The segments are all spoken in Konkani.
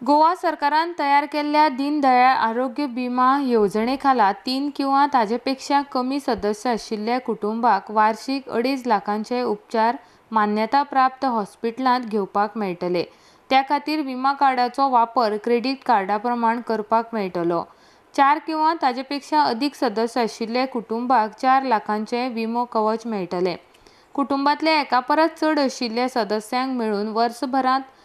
गोवा सरकारान तयार केल्ल्या दीनदयाळ आरोग्य विमा येवजणेखाला 3 किंवा ताचेपेक्षा कमी सदस्य आशिल्ल्या कुटुंबाक वार्षिक 2.5 लाखांचे उपचार मान्यता प्राप्त हॉस्पिटलांत घेवपाक मेळटले। त्या खातीर विमा कार्डाचो वापर क्रेडिट कार्डाप्रमाण करपाक मेळटलो। 4 किंवा ताचेपेक्षा अधिक सदस्य आशिल्ल्या कुटुंबाक 4 लाखांचे विमो कवच मेळटले। कुटुंबातल्या एका परस चड आशिल्ल्या सदस्यांक मेळून वर्सभरांत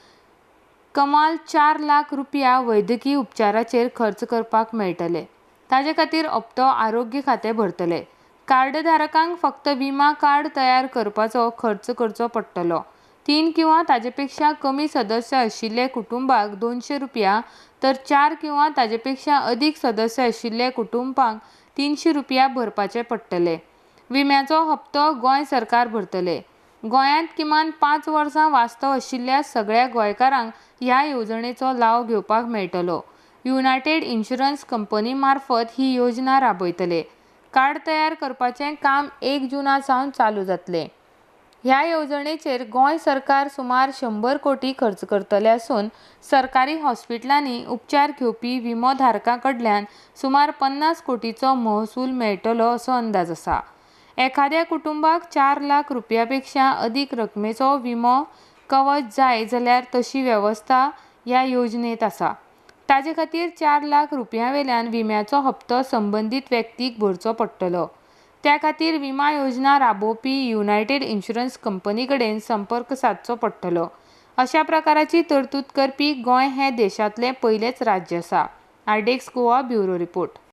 कमाल 4 लाख रुपया वैद्यकीय उपचाराचेर खर्च करपाक मेळटले। ताचे खातीर हप्तो आरोग्य खाते भरतले। कार्डधारकांक फक्त विमा कार्ड तयार करपाचो खर्च करचो पडटलो। 3 किंवा ताचेपेक्षा कमी सदस्य आशिल्ल्या कुटुंबाक 200 रुपया तर 4 किंवा ताचेपेक्षा अधिक सदस्य आशिल्ल्या कुटुंबाक 300 रुपया भरपाचे पडटले। विम्याचो हप्तो गोंय सरकार भरतले। गोंयांत किमान 5 वर्सां वास्तव आशिल्ल्या सगळ्या गोंयकारांक ह्या येवजणेचो लाव घेवपाक मेळटलो। युनायटेड इन्शुरन्स कंपनी मार्फत ही योजना राबयतले। कार्ड तयार करपाचें काम 1 जूना सावन चालू जातलें। ह्या येवजणेचेर गोंय सरकार सुमार 100 कोटी खर्च करतले आसून सरकारी हॉस्पिटलांनी उपचार घेवपी विमोधारकां कडल्यान सुमार 50 कोटींचो महसूल मेळटलो असो अंदाज आसा। एखाद्या कुटुंबाक 4 लाख रुपयांपेक्षा अधिक रकमेचो विमो कवच जाय जाल्यार तशी वेवस्था ह्या योजनेंत आसा। ताचे खातीर 4 लाख रुपयांवेल्यान विम्याचो हप्तो संबंदीत व्यक्तीक भरचो पडटलो। त्या खातीर विमा योजना राबोवपी युनायटेड इन्शुरन्स कंपनी कडेन संपर्क सादचो पडटलो। अशा प्रकाराची तरतूद करपी गोंय हें देशांतलें पयलेंच राज्य आसा। आरडेक्स गोवा ब्युरो रिपोर्ट।